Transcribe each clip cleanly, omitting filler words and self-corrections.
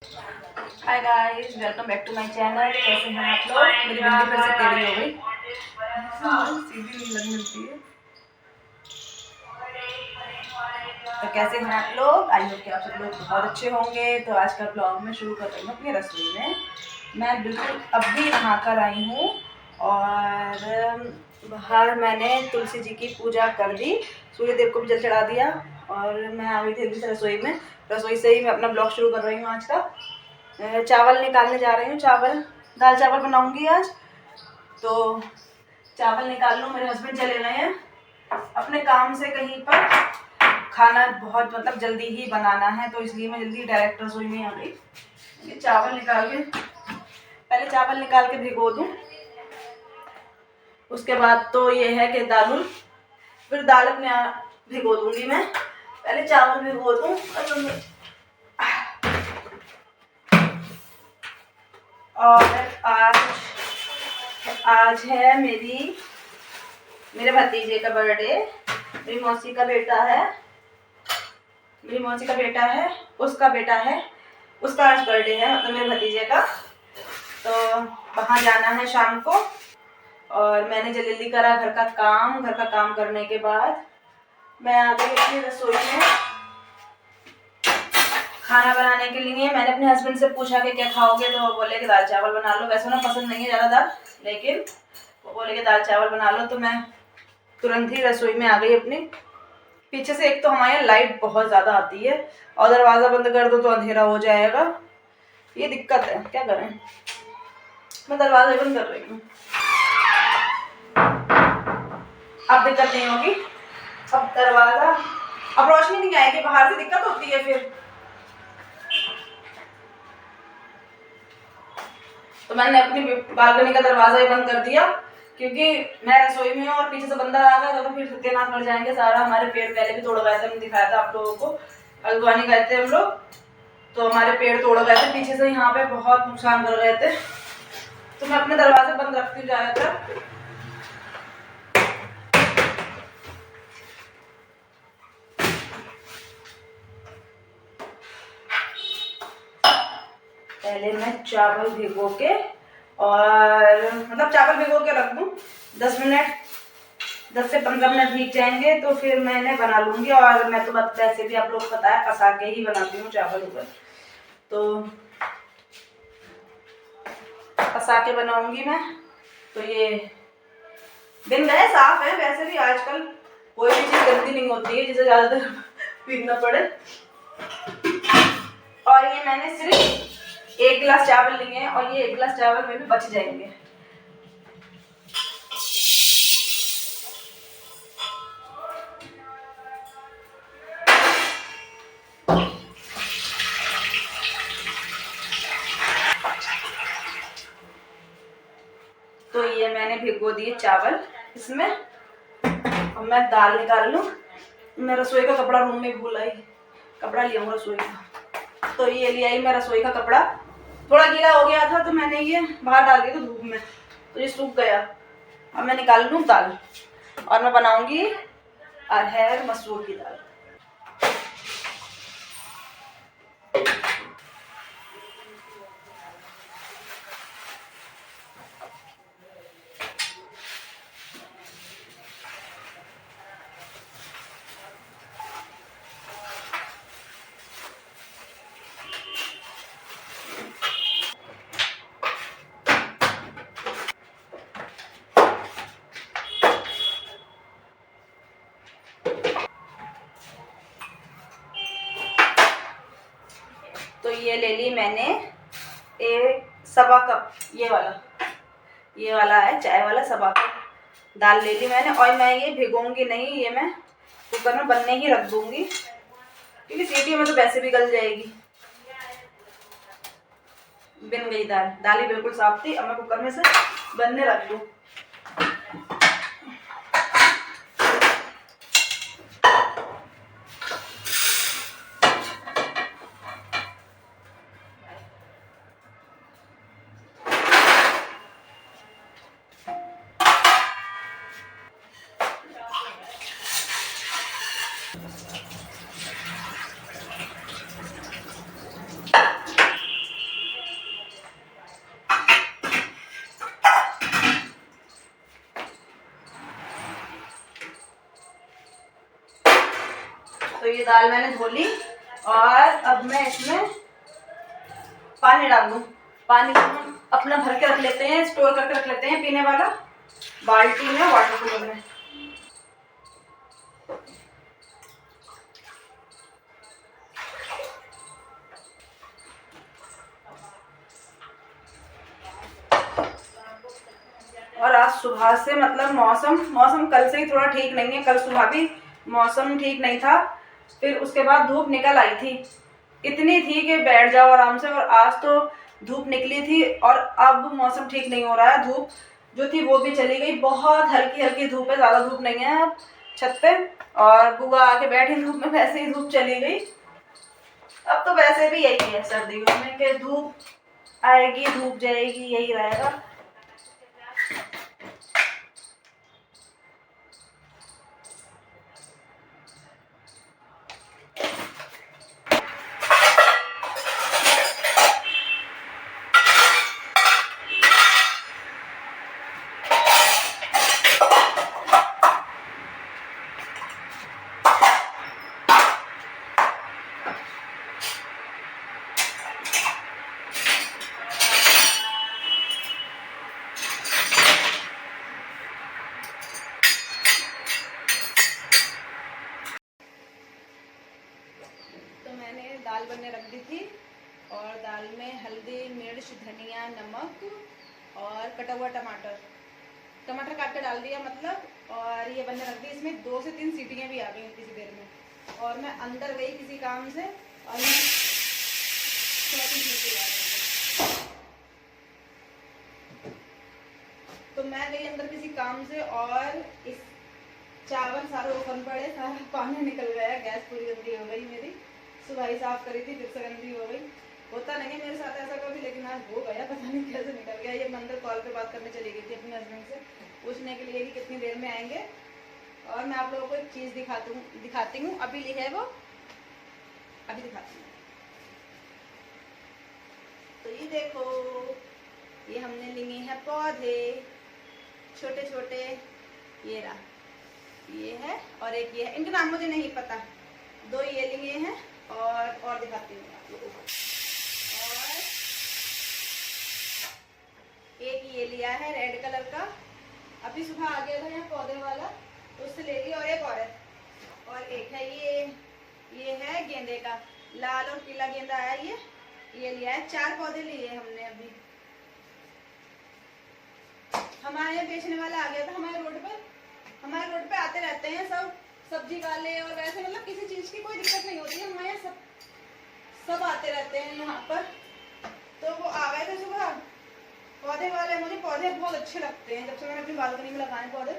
Hi guys, welcome back to my channel. कैसे हैं आप लोग? मेरी बिंदी फिर से टेढ़ी हो गई, सीधी नहीं लग मिलती है। तो कैसे हैं आप लोग? आई होप कि आप सब लोग बहुत अच्छे होंगे। तो आज का ब्लॉग मैं शुरू कर रही हूँ अपनी रसोई में। मैं बिल्कुल अभी नहा कर आई हूँ और बाहर मैंने तुलसी जी की पूजा कर दी, सूर्य देव को भी जल चढ़ा दिया और मैं आ गई थी जल्दी से रसोई में। रसोई से ही मैं अपना ब्लॉग शुरू कर रही हूँ आज का। चावल निकालने जा रही हूँ, दाल चावल बनाऊंगी आज। तो चावल निकाल लूँ, मेरे हस्बैंड चले गए हैं अपने काम से कहीं पर। खाना बहुत जल्दी ही बनाना है, तो इसलिए मैं जल्दी डायरेक्ट रसोई में आ गई। पहले चावल निकाल के भिगो दूँ, उसके बाद तो ये है कि फिर दाल अपने भिगो दूंगी मैं। पहले चावल भिगो दूँ। और आज है मेरे भतीजे का बर्थडे। मेरी मौसी का बेटा है, उसका बेटा है, उसका आज बर्थडे है, मतलब मेरे भतीजे का। तो वहाँ जाना है शाम को और मैंने जल्दी करा घर का काम करने के बाद मैं आ गई अपनी रसोई में खाना बनाने के लिए। मैंने अपने हस्बैंड से पूछा कि क्या खाओगे, तो वो बोले कि दाल चावल बना लो। वैसे ना पसंद नहीं है ज़्यादा दाल, लेकिन वो बोले कि दाल चावल बना लो। तो मैं तुरंत ही रसोई में आ गई अपनी। पीछे से एक तो हमारे यहाँ लाइट बहुत ज़्यादा आती है और दरवाज़ा बंद कर दो तो अंधेरा हो जाएगा, ये दिक्कत है, क्या करें। मैं दरवाजा बंद कर रही हूँ, अब दिक्कत नहीं होगी। अब रोशनी नहीं आएगी, बाहर से दिक्कत होती है फिर। तो मैंने अपनी बालकनी का दरवाजा ही बंद कर दिया, क्योंकि मैं रसोई में हूँ और पीछे से बंदा आ गया तो फिर सत्यानाश कर जाएंगे सारा। हमारे पेड़ पहले भी तोड़ गए थे, मैंने दिखाया था आप लोगों को, हल्द्वानी गए थे हम लोग, तो हमारे पेड़ तोड़ गए थे पीछे से, यहाँ पे बहुत नुकसान कर गए थे। तो मैं अपने दरवाजे बंद रखती हूँ ज़्यादातर। पहले मैं चावल भिगो के चावल भिगो के रख दूँ 10 से 15 मिनट भीग जाएंगे, तो फिर मैंने बना लूँगी। और मैं तो वैसे भी आप लोग को पता है पसा के ही बनाती हूँ चावल ऊपर, तो पसा के बनाऊँगी मैं। तो ये दिन गए साफ है, वैसे भी आजकल कोई भी चीज़ गंदी नहीं होती है जिसे ज़्यादातर पीना पड़े। और ये मैंने सिर्फ 1 गिलास चावल लिए हैं और ये 1 गिलास चावल में भी बच जाएंगे। तो ये मैंने भिगो दिए चावल इसमें। अब मैं दाल निकाल लूँ। मैं रसोई का कपड़ा रूम में भूल आई, कपड़ा लिया हूँ रसोई का, तो ये ले आई मैं रसोई का कपड़ा। थोड़ा गीला हो गया था तो मैंने ये बाहर डाल दिया था धूप में, तो ये सूख गया। अब मैं निकाल लूँ दाल और मैं बनाऊंगी अरहर मसूर की दाल। तो ये ले ली मैंने 1 सवा कप, ये वाला है चाय वाला 1 सवा कप दाल ले ली मैंने। और मैं ये भिगोऊंगी नहीं, ये मैं कुकर में बनने ही रख दूंगी, क्योंकि सीटी में तो वैसे भी गल जाएगी। बन गई दाल ही बिल्कुल साफ थी। अब मैं कुकर में से बनने रख दूँ। ये दाल मैंने धो ली और अब मैं इसमें पानी डाल दूँ। पानी को हम अपना भर के रख लेते हैं, स्टोर करके रख लेते हैं पीने वाला, बाल्टी में, वाटर कूलर में। और आज सुबह से मतलब मौसम कल से ही थोड़ा ठीक नहीं है। कल सुबह भी मौसम ठीक नहीं था, फिर उसके बाद धूप निकल आई थी, इतनी थी कि बैठ जाओ आराम से। और आज तो धूप निकली थी और अब मौसम ठीक नहीं हो रहा है। धूप जो थी वो भी चली गई, बहुत हल्की हल्की धूप है, ज़्यादा धूप नहीं है अब छत पे। और बुआ आके बैठी धूप में, वैसे ही धूप चली गई। अब तो वैसे भी यही है सर्दियों में कि धूप आएगी धूप जाएगी, यही रहेगा। दाल बनने रख दी थी और दाल में हल्दी, मिर्च, धनिया, नमक और कटा हुआ टमाटर काट के डाल दिया मतलब। और ये बनने रख दी। इसमें 2 से 3 सीटियाँ भी आ गई किसी देर में। और मैं अंदर गई किसी काम से और मैं तो मैं गई अंदर किसी काम से और इस चावल सारे ओपन पड़े, सारा पानी निकल गया, गैस पूरी गंदी हो गई मेरी। सुबह ही साफ करी थी, फिर से गंदी हो गई। होता नहीं है मेरे साथ ऐसा कभी, लेकिन आज हो गया, पता नहीं कैसे निकल गया। ये मंदिर कॉल पे बात करने चली गई थी अपने हस्बैंड से, पूछने के लिए कि कितनी देर में आएंगे। और मैं आप लोगों को एक चीज़ दिखाती हूँ। अभी ली है वो, अभी दिखाती हूँ। तो ये देखो, ये हमने लिए हैं पौधे छोटे छोटे, ये रहा, ये है और एक ये है। इनका नाम मुझे नहीं पता। 2 ये लिए हैं और दिखाती हूँ आप लोगों को। और एक ये लिया है रेड कलर का, अभी सुबह आ गया था यहाँ पौधे वाला, तो उससे ले लिया। और एक और एक है ये है गेंदे का, लाल और पीला गेंदा आया, ये लिया है। 4 पौधे लिए हमने अभी। हमारे यहाँ बेचने वाला आ गया था हमारे रोड पे आते रहते हैं सब सब्जी वाले, और वैसे मतलब किसी चीज की कोई दिक्कत नहीं होती है हमारे यहाँ, सब आते रहते हैं यहाँ पर। तो वो आ गए थे सुबह पौधे वाले। मुझे पौधे बहुत अच्छे लगते हैं, जब से मैंने अपनी बालकनी में लगाए पौधे,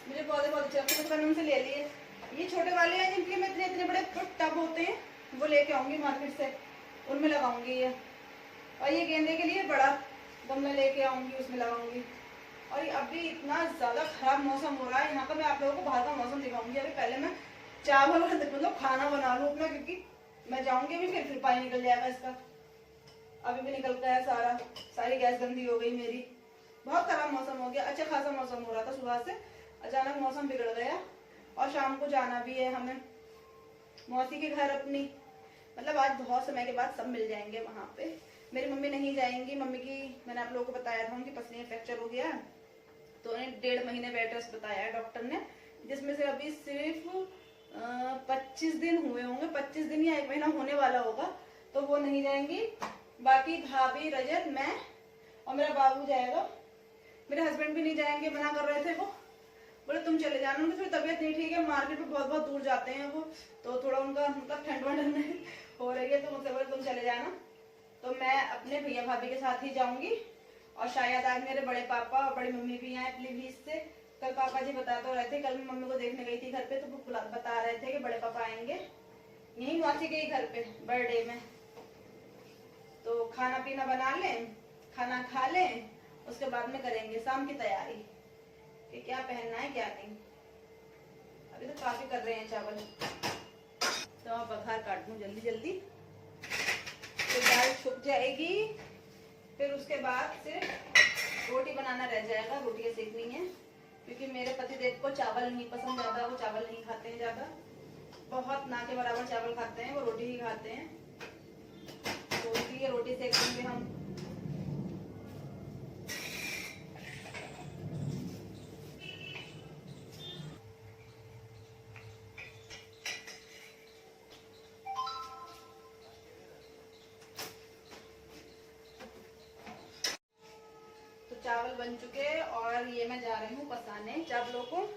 मुझे पौधे बहुत अच्छे लगते हैं, तो मैंने उनसे ले लिए। ये छोटे वाले हैं जिनके में इतने बड़े टब होते हैं, वो लेके आऊंगी मार्केट से, उनमें लगाऊंगी ये। और ये गेंदे के लिए बड़ा गमला लेके आऊंगी, उसमें लगाऊंगी। और अभी इतना ज़्यादा खराब मौसम हो रहा है यहाँ का, मैं आप लोगों को बाहर का मौसम दिखाऊंगी। अभी पहले मैं चावल मतलब खाना बना लूँ अपना, क्योंकि मैं जाऊंगी भी, फिर पानी निकल जाएगा इसका। अभी भी निकल गया सारी गैस गंदी हो गई मेरी। बहुत खराब मौसम हो गया। अच्छा खासा मौसम हो रहा था सुबह से, अचानक मौसम बिगड़ गया। और शाम को जाना भी है हमें मौसी के घर अपनी, मतलब आज बहुत समय के बाद सब मिल जाएंगे वहाँ पे। मेरी मम्मी नहीं जाएंगी, मम्मी की मैंने आप लोगों को बताया था उनकी पसली में फ्रैक्चर हो गया, तो उन्हें 1.5 महीने बेड रेस्ट बताया है डॉक्टर ने, जिसमें से अभी सिर्फ 25 दिन हुए होंगे, 25 दिन या 1 महीना होने वाला होगा, तो वो नहीं जाएंगी। बाकी भाभी, रजत, मैं और मेरा बाबू जाएगा। मेरे हस्बैंड भी नहीं जाएंगे, मना कर रहे थे, वो बोले तुम चले जाना, उनकी थोड़ी तबीयत नहीं ठीक है, मार्केट में बहुत दूर जाते हैं वो, तो थोड़ा उनका ठंड वंड हो रही है, तो मुझसे बोले तुम चले जाना। तो मैं अपने भैया भाभी के साथ ही जाऊंगी। और शायद आज मेरे बड़े पापा और बड़ी मम्मी भी आए पीलीभीत से। कल पापा जी बता तो रहे थे, कल मैं मम्मी को देखने गई थी घर पे, तो वो बता रहे थे कि बड़े पापा आएंगे यहीं मौसी के ही घर पे बर्थडे में। तो खाना पीना बना लें, खाना खा लें, उसके बाद में करेंगे शाम की तैयारी कि क्या पहनना है क्या नहीं। अभी तो काफी कर रहे हैं चावल, तो अब बघार काट दूं जल्दी जल्दी, तो दाल छुप जाएगी। फिर उसके बाद सिर्फ रोटी बनाना रह जाएगा, रोटियां सेकनी है, क्योंकि मेरे पतिदेव को चावल नहीं पसंद ज्यादा, वो चावल नहीं खाते हैं ज्यादा, बहुत ना के बराबर चावल खाते हैं, वो रोटी ही खाते हैं, तो इसलिए रोटी सेक देंगे हम। तो चावल बन चुके और ये मैं जा रही हूँ पसाने चावलों को।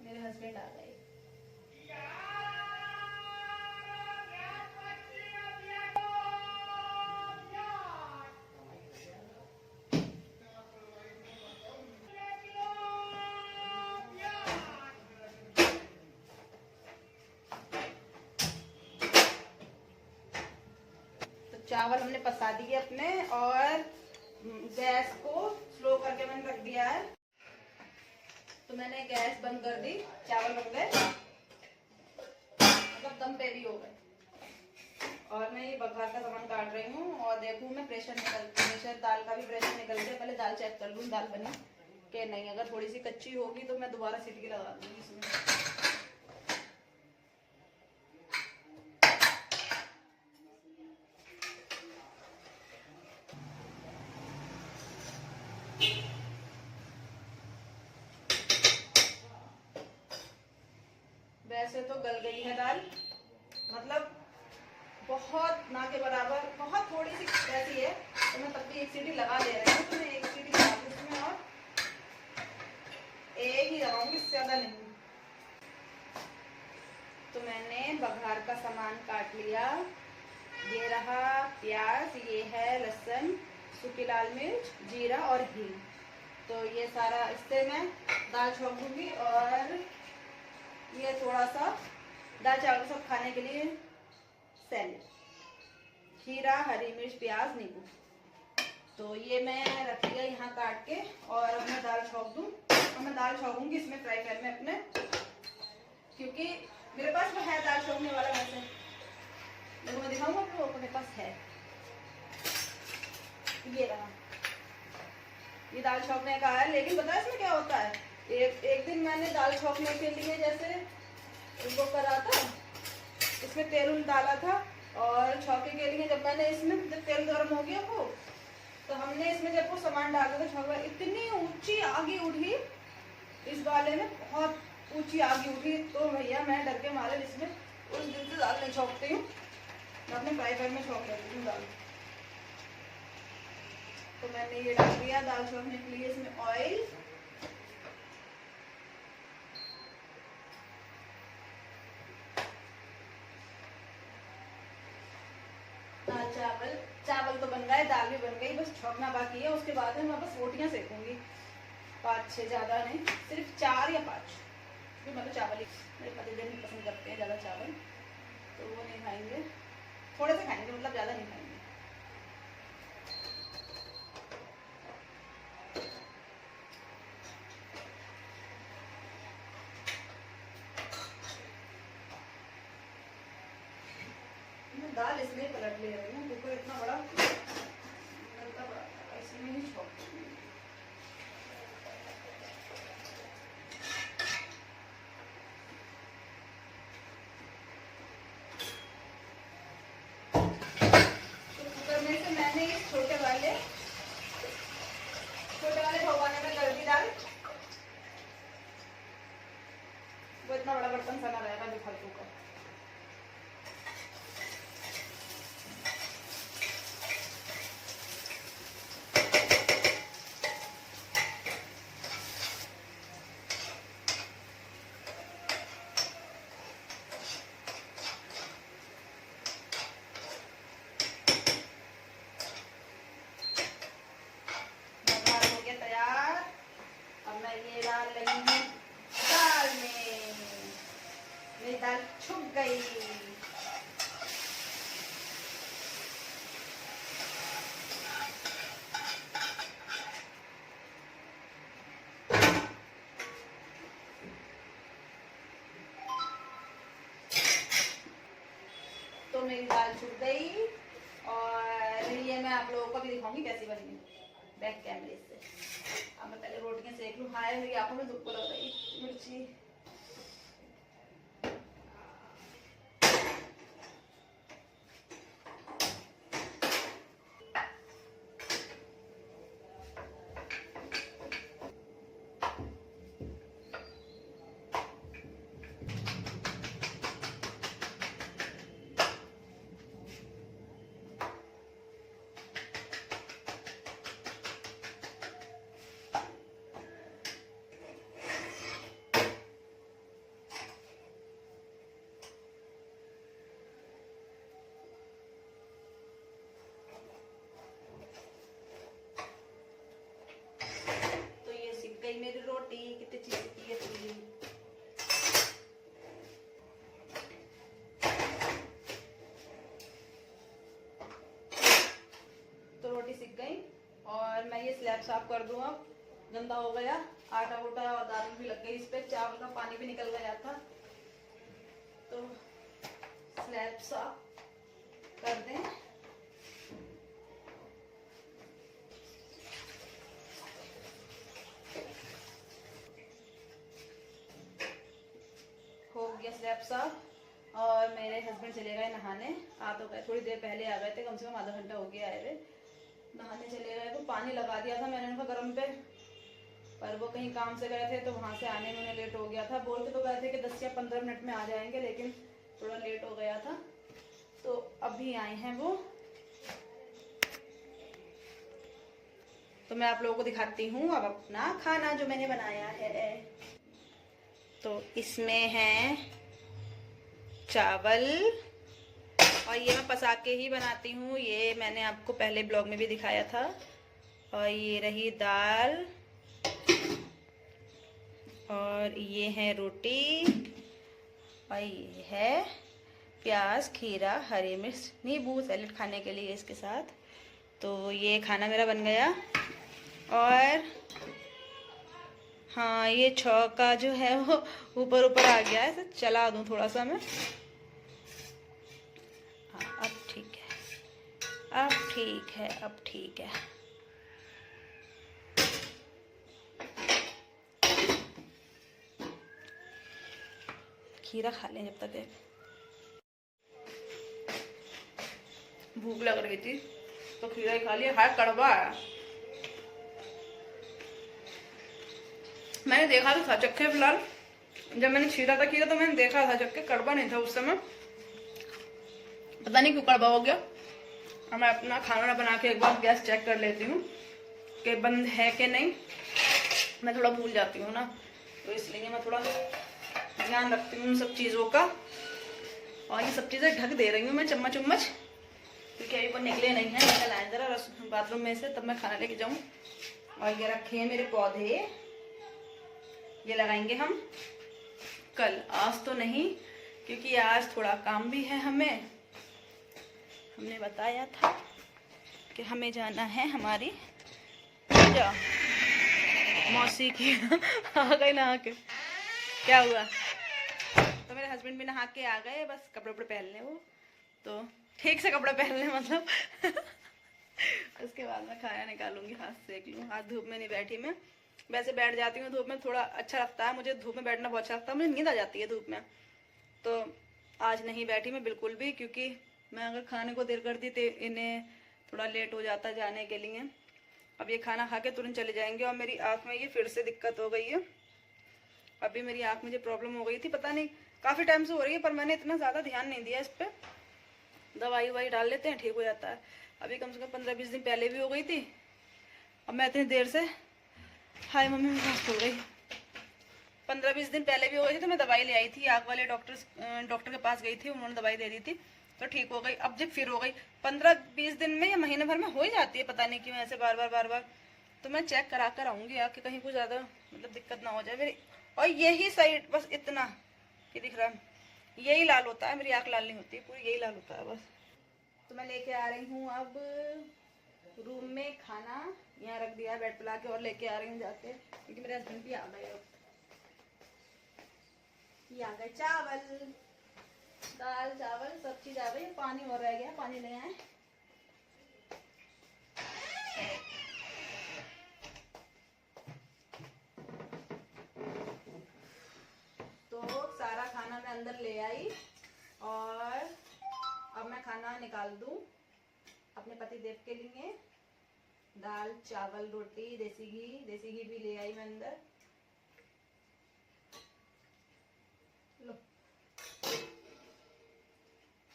मेरे हस्बैंड आ गए। चावल हमने पसा दिए अपने और गैस को स्लो करके मैंने रख दिया है। तो मैंने गैस बंद कर दी, चावल बन गए, मतलब दम पे भी हो गए। और मैं ये बघार का सामान काट रही हूँ और देखूँ मैं प्रेशर दाल का भी प्रेशर निकल गया। पहले दाल चेक कर लूँ दाल बनी कि नहीं, अगर थोड़ी सी कच्ची होगी तो मैं दोबारा सीटी लगा दूँगी इसमें। वैसे तो गल गई है दाल, मतलब बहुत ना के बराबर, बहुत थोड़ी सी ऐसी है, तो मैं तब भी एक सीटी लगा ले रही हूँ। तो मैं एक सीटी लगा दूँ इसमें और एक ही लगाऊंगी, इससे ज़्यादा नहीं। तो मैंने बघार का सामान काट लिया, ये रहा प्याज, ये है लहसुन, सूखी लाल मिर्च, जीरा और हींग। तो ये सारा इससे मैं दाल छोंक दूंगी और ये थोड़ा सा दाल चावल सब खाने के लिए सैलेड, खीरा, हरी मिर्च, प्याज, नींबू। तो ये मैं रख लिया यहाँ काट के और अब मैं दाल छौंक दूँ। और मैं दाल छौंकूंगी इसमें फ्राई पैन में अपने, क्योंकि मेरे पास वो है दाल छौंकने वाला। वैसे देखो मैं दिखाऊंगा आपको, मेरे पास है, ये रहा, ये दाल छौंकने का है। लेकिन पता है इसमें क्या होता है, एक दिन मैंने दाल छौंकने के लिए जैसे वो करा था, इसमें तेल डाला था और छौंके के लिए जब मैंने इसमें जब तेल गर्म हो गया वो, तो हमने इसमें जब वो सामान डाला था छौंका, इतनी ऊंची आगी उठी इस वाले में, बहुत ऊंची आगी उठी। तो भैया मैं डर के मारे इसमें उस दिन से दाल नहीं छौंकती हूँ, मैं अपने फ्राई पैन में छौंक लेती हूँ दाल। तो मैंने ये डाल दिया दाल छौंकने के लिए इसमें ऑयल, चावल तो बन गए, दाल भी बन गई, बस छौंकना बाकी है। उसके बाद मैं बस रोटियां सेकूंगी, 5-6, ज़्यादा नहीं, सिर्फ 4 या 5। क्योंकि मैं तो चावल ही, मेरे पतिदेव नहीं पसंद करते हैं ज़्यादा चावल, तो वो नहीं खाएंगे, थोड़े से खाएंगे, मतलब ज़्यादा नहीं खाएंगे। मैं दाल इसमें ही पलट ले रही हूँ, कुकर इतना बड़ा इसमें ही छौंक। मैंने इस छोटे वाले भगवाने में कर दी दाल, वो इतना बड़ा बर्तन सना रहेगा जो फालतू का। दाल छुप गई। तो मेरी दाल छुप गई और चलिए मैं आप लोगों को भी दिखाऊंगी कैसी बनी है बैक कैमरे से। अब मैं पहले रोटियां सेक लूँ। हाय मेरी आंखों में धूप लग रही मिर्ची। मेरी रोटी कितनी चीज की है। तो रोटी सिक गई और मैं ये स्लैब साफ कर दूँ। अब गंदा हो गया, आटा वोटा और दाल भी लग गई इस पे, चावल का पानी भी निकल गया था। तो स्लैब साफ कर दें। हो गया स्लैब साफ और मेरे हस्बैंड चले गए नहाने। आ तो गए, थोड़ी देर पहले आ गए थे, कम से कम आधा घंटा हो गया आए हुए। नहाने चले गए तो पानी लगा दिया था मैंने उनका गर्म पे, पर वो कहीं काम से गए थे तो वहाँ से आने में उन्हें लेट हो गया था। बोल के तो गए थे कि 10 या 15 मिनट में आ जाएंगे, लेकिन थोड़ा लेट हो गया था। तो अभी आए हैं वो। तो मैं आप लोगों को दिखाती हूँ अब अपना खाना जो मैंने बनाया है। तो इसमें है चावल और ये मैं पसा के ही बनाती हूँ, ये मैंने आपको पहले ब्लॉग में भी दिखाया था। और ये रही दाल और ये है रोटी और ये है प्याज, खीरा, हरी मिर्च, नींबू, सैलेड खाने के लिए इसके साथ। तो ये खाना मेरा बन गया। और हाँ, ये छौका जो है वो ऊपर ऊपर आ गया है, इसे चला दूँ थोड़ा सा मैं। हाँ अब ठीक है, अब ठीक है, अब ठीक है। खीरा खा लें जब तक। भूख लग रही थी तो खीरा ही खा लिया। हाय कड़वा है। मैंने देखा तो था चक्के, फिलहाल जब मैंने छीला था खीरा तो मैंने देखा था चक्के, कड़वा नहीं था उस समय, पता नहीं क्यों कड़वा हो गया। और मैं अपना खाना बना के एक बार गैस चेक कर लेती हूँ कि बंद है कि नहीं। मैं थोड़ा भूल जाती हूँ ना, तो इसलिए मैं थोड़ा ध्यान रखती हूँ सब चीज़ों का। और ये सब चीज़ें ढक दे रही हूँ मैं चम्मच उम्मच, क्योंकि अभी वो निकले नहीं है। निकल आए जरा बाथरूम में से, तब मैं खाना लेके जाऊँ। और ये रखे हैं मेरे पौधे, ये लगाएंगे हम कल, आज तो नहीं, क्योंकि आज थोड़ा काम भी है हमें। हमने बताया था कि हमें जाना है हमारी पूजा मौसी की। आ गए नहा के, क्या हुआ? तो मेरे हस्बैंड भी नहा के आ गए, बस कपड़े वपड़े पहनने वो, तो ठीक से कपड़े पहनने मतलब। उसके बाद मैं खाना निकालूंगी, हाथ सेक लूँ। आज धूप में नहीं बैठी मैं, वैसे बैठ जाती हूँ धूप में, थोड़ा अच्छा लगता है मुझे। धूप में बैठना बहुत अच्छा लगता है, मुझे नींद आ जाती है धूप में। तो आज नहीं बैठी मैं बिल्कुल भी, क्योंकि मैं अगर खाने को देर कर दी तो इन्हें थोड़ा लेट हो जाता जाने के लिए। अब ये खाना खा के तुरंत चले जाएंगे। और मेरी आँख में ये फिर से दिक्कत हो गई है। अभी मेरी आँख मुझे प्रॉब्लम हो गई थी, पता नहीं काफ़ी टाइम से हो रही है, पर मैंने इतना ज़्यादा ध्यान नहीं दिया इस पर। दवाई ववाई डाल लेते हैं, ठीक हो जाता है। अभी कम से कम 15-20 दिन पहले भी हो गई थी। अब मैं इतनी देर से, हाय मम्मी मेरी सांस फूल गई। 15-20 दिन पहले भी हो गई थी, तो मैं दवाई ले आई थी, आँख वाले डॉक्टर के पास गई थी, उन्होंने दवाई दे दी थी तो ठीक हो गई। अब जब फिर हो गई 15-20 दिन में या महीने भर में हो ही जाती है, पता नहीं क्यों ऐसे बार बार। तो मैं चेक करा कर आऊँगी आके, कहीं कुछ ज़्यादा मतलब दिक्कत ना हो जाए मेरी। और यही साइड बस इतना ये दिख रहा है, यही लाल होता है, मेरी आँख लाल नहीं होती, पूरी यही लाल होता है बस। तो मैं लेके आ रही हूँ अब रूम में खाना, यहाँ रख दिया है बेड पे लाके, और लेके आ रही हूँ जाके, क्योंकि मेरे हस्बैंड भी आ गए। ये आ गए चावल, दाल चावल सब चीज़ आ गई, पानी और रह गया, पानी ले आए। मैं अंदर ले आई और अब मैं खाना निकाल दूं अपने पति देव के लिए। दाल चावल रोटी देसी घी भी ले आई मैं अंदर। लो,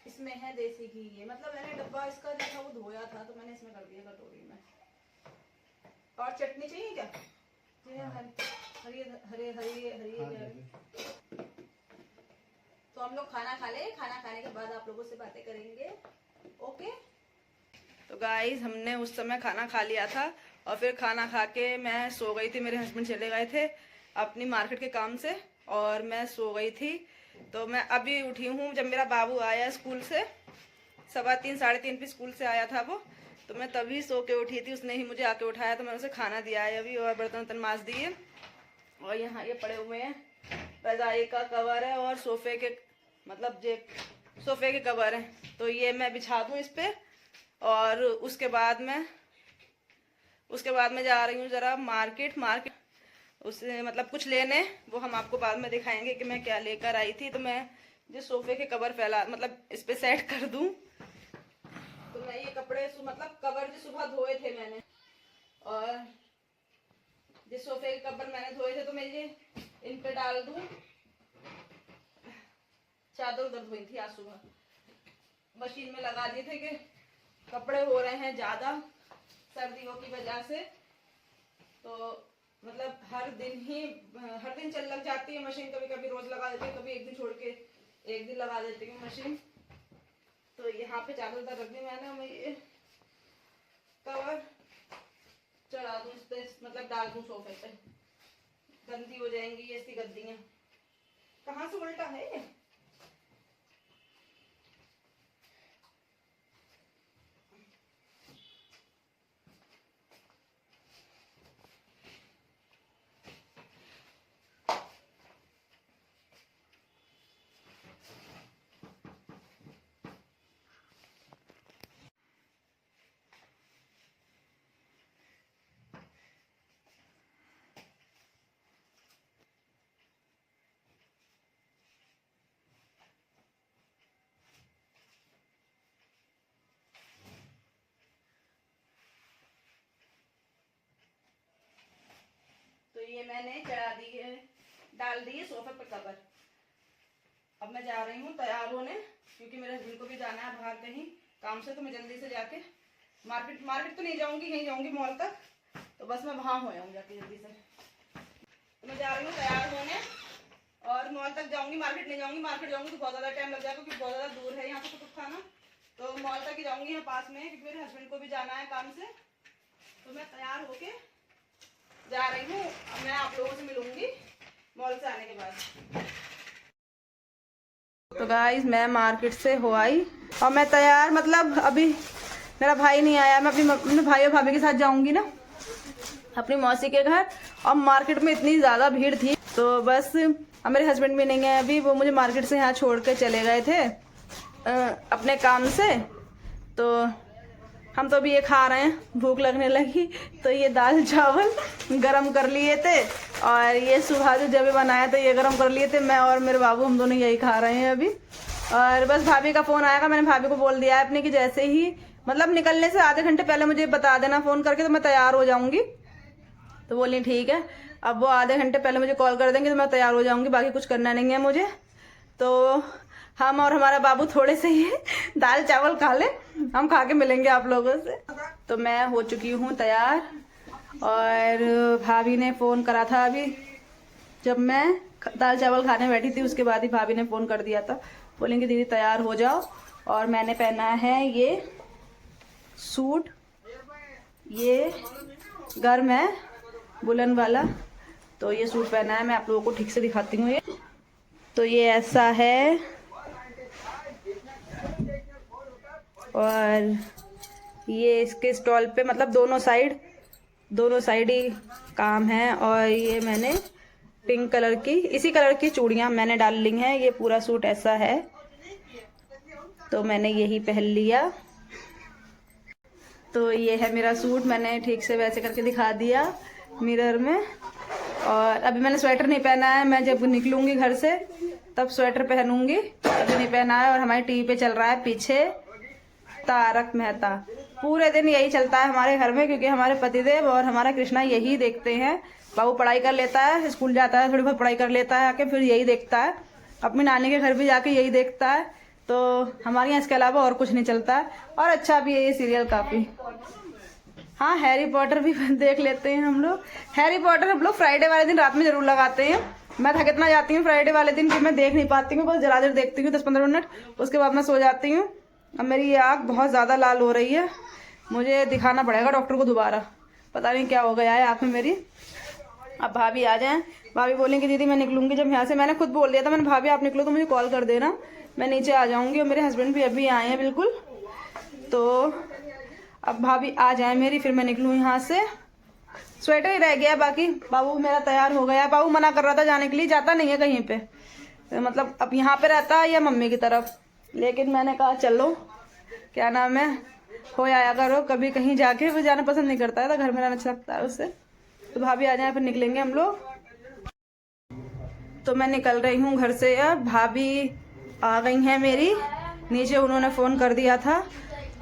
इसमें है देसी घी। ये मतलब मैंने डब्बा इसका जो था वो धोया था तो मैंने इसमें कर दिया कटोरी में। और चटनी चाहिए क्या? हरी हरी हरी हरी। तो हम लोग खाना खा ले, खाना खाने के बाद आप लोगों से बातें करेंगे। ओके। तो गाइस हमने उस समय खाना खा लिया था और फिर खाना खा के मैं सो गई थी। मेरे हस्बैंड चले गए थे अपनी मार्केट के काम से और मैं सो गई थी। तो मैं अभी उठी हूँ जब मेरा बाबू आया स्कूल से। 3:15 साढ़े 3 पे स्कूल से आया था वो, तो मैं तभी सो के उठी थी। उसने ही मुझे आके उठाया तो मैंने उसे खाना दिया है अभी और बर्तन वर्तन मांज दिए। और यहाँ ये पड़े हुए हैं, रजाई का कवर है और सोफे के मतलब सोफे के कवर हैं। तो ये मैं बिछा दूँ इस पर और उसके बाद मैं जा रही हूँ ज़रा मार्केट उससे मतलब कुछ लेने। वो हम आपको बाद में दिखाएंगे कि मैं क्या लेकर आई थी। तो मैं जो सोफे के कवर मतलब इस पे सेट कर दूँ। तो मैं ये कपड़े मतलब कवर जो सुबह धोए थे मैंने और जो सोफे के कवर मैंने धोए थे तो मैं ये इन पे डाल दूँ। चादर उधर धोई थी आज सुबह, मशीन में लगा दिए थे कि कपड़े हो रहे हैं ज़्यादा सर्दियों की वजह से। तो मतलब हर दिन चल लग जाती है मशीन। कभी कभी रोज लगा देती है, कभी एक दिन छोड़ के एक दिन लगा देती हूँ मशीन। तो यहाँ पे चादर उधर रख दी मैंने। मैं ये कवर चढ़ा दूँ इस पे, मतलब डाल दूँ सोफे पे, गंदी हो जाएंगी ये इसकी गद्दियाँ। कहाँ से उल्टा है ये? तो ये मैंने चढ़ा दी है, डाल दिए सोफे पर कवर। अब मैं जा रही हूँ तैयार होने क्योंकि मेरे हस्बैंड को भी जाना है बाहर कहीं काम से। तो मैं जल्दी से जाके मार्केट तो नहीं जाऊंगी, यहीं जाऊंगी मॉल तक। तो बस मैं वहां हो जाऊंगी जाके जल्दी से। तो मैं जा रही हूँ तैयार होने और मॉल तक जाऊंगी, मार्केट नहीं जाऊंगी। मार्केट जाऊंगी तो बहुत ज्यादा टाइम लग जाएगा क्योंकि बहुत ज्यादा दूर है यहाँ से कुछ खाना। तो मॉल तक ही जाऊंगी, यहाँ पास में, क्योंकि मेरे हस्बैंड को भी जाना है काम से। तो मैं तैयार होके जा रही हूँ। मैं आप लोगों से मिलूंगी मॉल से आने के बाद। तो गाइस मैं मार्केट से हो आई और मैं तैयार, मतलब अभी मेरा भाई नहीं आया। मैं अपने भाई और भाभी के साथ जाऊंगी ना अपनी मौसी के घर। और मार्केट में इतनी ज़्यादा भीड़ थी तो बस अब मेरे हस्बैंड भी नहीं है अभी। वो मुझे मार्केट से यहाँ छोड़ के चले गए थे अपने काम से। तो हम तो अभी ये खा रहे हैं, भूख लगने लगी। तो ये दाल चावल गरम कर लिए थे और ये सुबह जो जब बनाया था ये गरम कर लिए थे। मैं और मेरे बाबू हम दोनों यही खा रहे हैं अभी। और बस भाभी का फ़ोन आएगा, मैंने भाभी को बोल दिया है अपने कि जैसे ही मतलब निकलने से आधे घंटे पहले मुझे बता देना फ़ोन करके, तो मैं तैयार हो जाऊँगी। तो बोली ठीक है। अब वो आधे घंटे पहले मुझे कॉल कर देंगे तो मैं तैयार हो जाऊँगी, बाकी कुछ करना नहीं है मुझे। तो हम और हमारा बाबू थोड़े से ही दाल चावल खा ले, हम खा के मिलेंगे आप लोगों से। तो मैं हो चुकी हूँ तैयार और भाभी ने फ़ोन करा था अभी जब मैं दाल चावल खाने बैठी थी। उसके बाद ही भाभी ने फ़ोन कर दिया था, बोलेंगे दीदी तैयार हो जाओ। और मैंने पहना है ये सूट, ये गर्म है वुलन वाला। तो ये सूट पहना है, मैं आप लोगों को ठीक से दिखाती हूँ। ये तो ये ऐसा है और ये इसके स्टॉल पे मतलब दोनों साइड ही काम है। और ये मैंने पिंक कलर की, इसी कलर की चूड़ियाँ मैंने डाल ली हैं। ये पूरा सूट ऐसा है तो मैंने यही पहन लिया। तो ये है मेरा सूट, मैंने ठीक से वैसे करके दिखा दिया मिरर में। और अभी मैंने स्वेटर नहीं पहना है, मैं जब निकलूँगी घर से तब स्वेटर पहनूंगी, अभी नहीं पहना है। और हमारी टीवी पे चल रहा है पीछे तारक मेहता। पूरे दिन यही चलता है हमारे घर में, क्योंकि हमारे पतिदेव और हमारा कृष्णा यही देखते हैं। बाबू पढ़ाई कर लेता है, स्कूल जाता है, थोड़ी बहुत पढ़ाई कर लेता है, आके फिर यही देखता है। अपनी नानी के घर भी जाके यही देखता है। तो हमारे यहाँ इसके अलावा और कुछ नहीं चलता है। और अच्छा भी है ये सीरियल काफ़ी। हाँ, हैरी पॉटर भी देख लेते हैं हम लोग। हैरी पॉटर हम लोग फ्राइडे वाले दिन रात में ज़रूर लगाते हैं। मैं थक इतना जाती हूँ फ्राइडे वाले दिन कि मैं देख नहीं पाती हूँ, बस जरा देर देखती हूँ 10-15 मिनट, उसके बाद मैं सो जाती हूँ। अब मेरी ये आँख बहुत ज़्यादा लाल हो रही है, मुझे दिखाना पड़ेगा डॉक्टर को दोबारा, पता नहीं क्या हो गया है आँख में मेरी। अब भाभी आ जाएं, भाभी बोलेंगे दीदी मैं निकलूँगी जब यहाँ से। मैंने खुद बोल दिया था, मैंने भाभी आप निकलो तो मुझे कॉल कर देना, मैं नीचे आ जाऊँगी। और मेरे हस्बैंड भी अभी आए हैं बिल्कुल। तो अब भाभी आ जाए मेरी, फिर मैं निकलूँ यहाँ से। स्वेटर ही रह गया, बाकी बाबू मेरा तैयार हो गया। बाबू मना कर रहा था जाने के लिए, जाता नहीं है कहीं पे, मतलब अब यहाँ पे रहता है या मम्मी की तरफ। लेकिन मैंने कहा चलो, क्या नाम है, हो आया करो कभी कहीं जाके। वो जाना पसंद नहीं करता है, तो घर में रहना अच्छा लगता है उससे। तो भाभी आ जाए फिर निकलेंगे हम लोग। तो मैं निकल रही हूँ घर से। अब भाभी आ गई हैं मेरी नीचे, उन्होंने फ़ोन कर दिया था,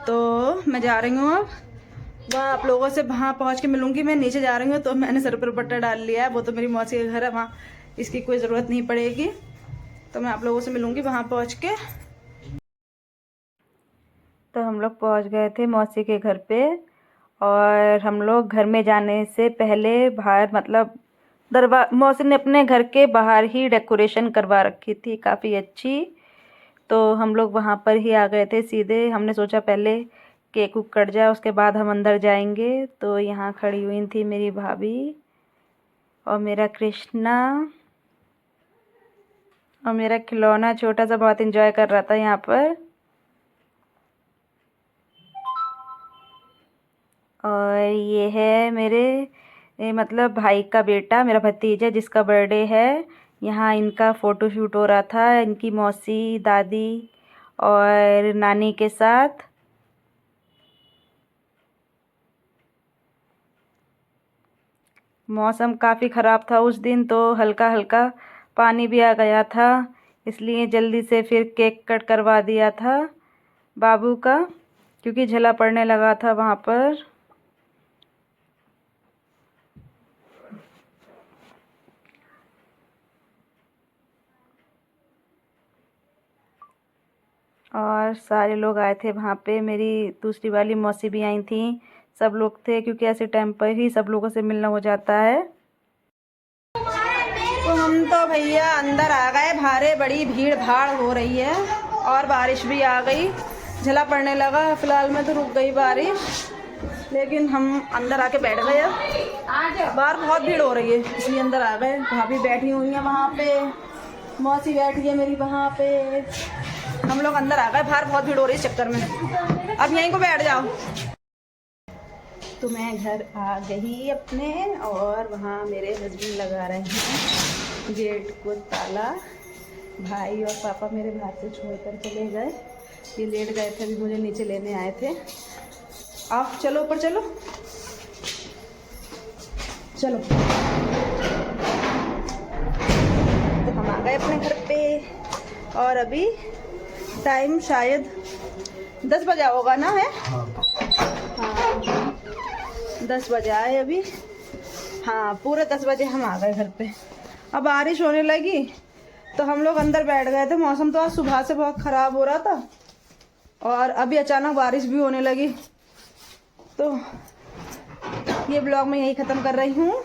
तो मैं जा रही हूँ। अब वहाँ आप लोगों से वहाँ पहुँच के मिलूँगी। मैं नीचे जा रही हूँ, तो मैंने सर पर दुपट्टा डाल लिया है, वो तो मेरी मौसी का घर है, वहाँ इसकी कोई ज़रूरत नहीं पड़ेगी। तो मैं आप लोगों से मिलूँगी वहाँ पहुँच के। तो हम लोग पहुँच गए थे मौसी के घर पे। और हम लोग घर में जाने से पहले बाहर, मतलब मौसी ने अपने घर के बाहर ही डेकोरेशन करवा रखी थी काफ़ी अच्छी। तो हम लोग वहाँ पर ही आ गए थे सीधे। हमने सोचा पहले केक उक कट जाए, उसके बाद हम अंदर जाएंगे। तो यहाँ खड़ी हुई थी मेरी भाभी और मेरा कृष्णा और मेरा खिलौना छोटा सा, बहुत एंजॉय कर रहा था यहाँ पर। और ये है मेरे मतलब भाई का बेटा, मेरा भतीजा जिसका बर्थडे है। यहाँ इनका फ़ोटो शूट हो रहा था, इनकी मौसी, दादी और नानी के साथ। मौसम काफ़ी ख़राब था उस दिन, तो हल्का हल्का पानी भी आ गया था, इसलिए जल्दी से फिर केक कट करवा दिया था बाबू का, क्योंकि झला पड़ने लगा था वहाँ पर। और सारे लोग आए थे वहाँ पे, मेरी दूसरी वाली मौसी भी आई थी, सब लोग थे, क्योंकि ऐसे टाइम पर ही सब लोगों से मिलना हो जाता है। तो हम तो भैया अंदर आ गए, बाहर बड़ी भीड़ भाड़ हो रही है और बारिश भी आ गई, झला पड़ने लगा। फिलहाल में तो रुक गई बारिश, लेकिन हम अंदर आके बैठ गए। बाहर बहुत भीड़ हो रही है, इसलिए अंदर आ गए। भाभी बैठी हुई है वहाँ पे, मौसी बैठी है मेरी वहाँ पे, हम लोग अंदर आ गए। बाहर बहुत भीड़ हो रही है इस चक्कर में। अब यहीं को बैठ जाओ। तो मैं घर आ गई अपने, और वहाँ मेरे हस्बैंड लगा रहे हैं गेट को ताला। भाई और पापा मेरे बाहर से छोड़ कर चले गए, ये लेट गए थे, अभी मुझे नीचे लेने आए थे। आप चलो ऊपर, चलो चलो। तो हम आ गए अपने घर पे, और अभी टाइम शायद 10 बजा होगा ना, है? हाँ 10 बजे आए अभी। हाँ पूरे 10 बजे हम आ गए घर पे। अब बारिश होने लगी तो हम लोग अंदर बैठ गए थे। मौसम तो आज सुबह से बहुत ख़राब हो रहा था, और अभी अचानक बारिश भी होने लगी। तो ये ब्लॉग मैं यही ख़त्म कर रही हूँ।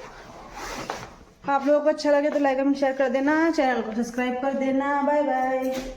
आप लोगों को अच्छा लगे तो लाइक कमेंट शेयर कर देना, चैनल को सब्सक्राइब कर देना। Bye bye.